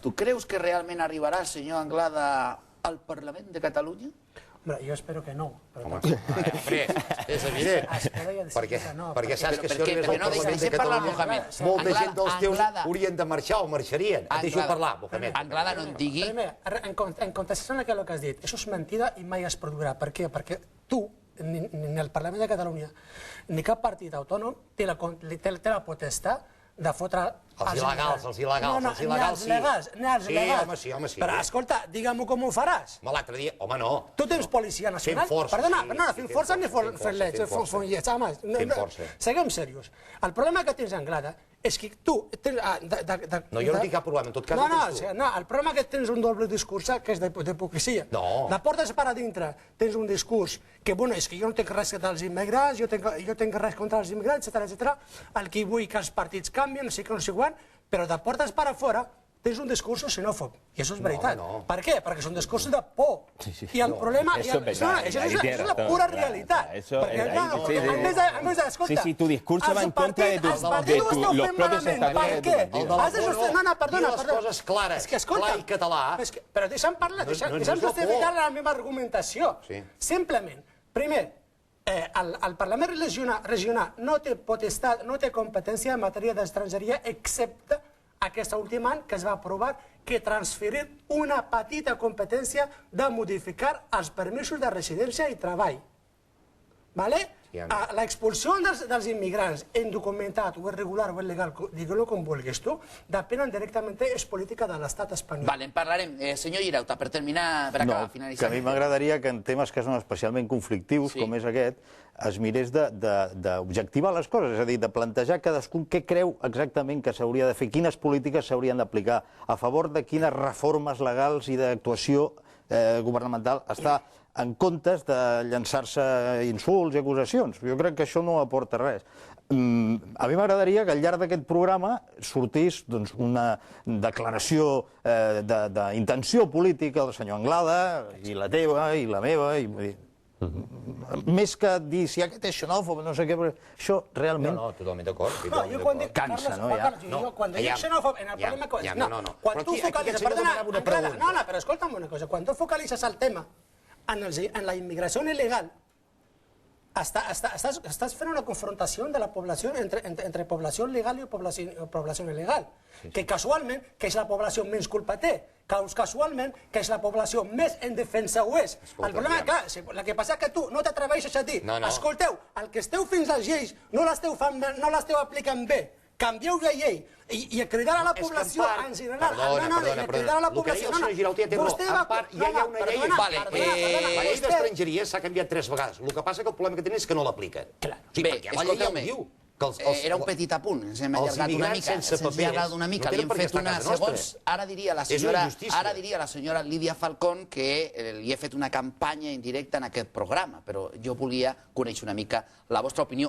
Tu creus que realment arribarà, senyor Anglada, al Parlament de Catalunya? Hombre, jo espero que no. Home, és evident. Perquè saps que si no és al Parlament de Catalunya, molta gent dels teus haurien de marxar o marxarien. Et deixo parlar, Mohamed. Anglada, no en digui... Primer, en contestació a el que has dit, això és mentida i mai es produirà. Per què? Perquè tu, ni el Parlament de Catalunya, ni cap partit autònom té la potestat de fotre... Els il·legals sí. Ni els legals. Sí, home, sí. Però, escolta, digue-m'ho com ho faràs. L'altre dia, home, no. Tu tens policia nacional? Perdona, fent força ni fent lleig. Fent força. Siguem serios. El problema que tens, Anglada, és que tu... No, jo no tinc cap problema, en tot cas ho tens tu. No, el problema que tens un doble discurs, que és d'hipocresia. No. De portes per a dintre tens un discurs que, bueno, és que jo no tinc res contra els immigrants, jo tinc res contra els immigrants, etcètera. El que vull que els partits canvien, no sé què, no sé quan, però de portes per a fora tens un discurs xenòfob, i això és veritat. Per què? Perquè és un discurs de por. I el problema... Això és la pura realitat. A més, escolta... Sí, tu discurso va en contra de los propios estatutos. No, perdona. Les coses clares, clar i català... Però deixa'm parlar, deixa'm justificar la meva argumentació. Simplement, primer, el Parlament regional no té potestat, no té competència en matèria d'estrangeria, excepte aquest últim any que es va aprovar que transferir una petita competència de modificar els permisos de residència i treball. L'expulsió dels immigrants indocumentat o irregular o il·legal, digue-lo com vulguis tu, depenen directament, és política de l'estat espanyol. Vale, en parlarem. Senyor Girauta, per terminar, per acabar, finalitzar. Que a mi m'agradaria que en temes que són especialment conflictius, com és aquest, es mirés d'objectivar les coses, és a dir, de plantejar cadascun què creu exactament que s'hauria de fer, quines polítiques s'haurien d'aplicar, a favor de quines reformes legals i d'actuació governamental està en comptes de llançar-se insults i acusacions. Jo crec que això no aporta res. A mi m'agradaria que al llarg d'aquest programa sortís una declaració d'intenció política del senyor Anglada, i la teva, i la meva, més que dir si aquest és xenòfob, no sé què, això realment... No, totalment d'acord. Cansa, no? Quan dic xenòfob, en el problema... Quan tu focalitzes... Perdona, no, però escolta'm una cosa. Quan tu focalitzes el tema en la inmigració il·legal, estàs fent una confrontació de la població entre població legal i població il·legal, que casualment és la població menys culpa té, casualment que és la població més en defensa ho és. El problema, clar, el que passa és que tu no t'atreveixes a dir, escolteu, el que esteu fent les lleis no l'esteu aplicant bé, canvieu la llei i cridar a la població en general. Perdona. El que deia el senyor Girauta ja té raó. En part, ja hi ha una llei... La llei d'estrangeria s'ha canviat 3 vegades. El que passa que el problema que tenen és que no l'apliquen. Bé, escolteu-me, era un petit apunt, ens hem allargat una mica, li hem fet una segons. Ara diria la senyora Lídia Falcón que li he fet una campanya indirecta en aquest programa, però jo volia conèixer una mica la vostra opinió.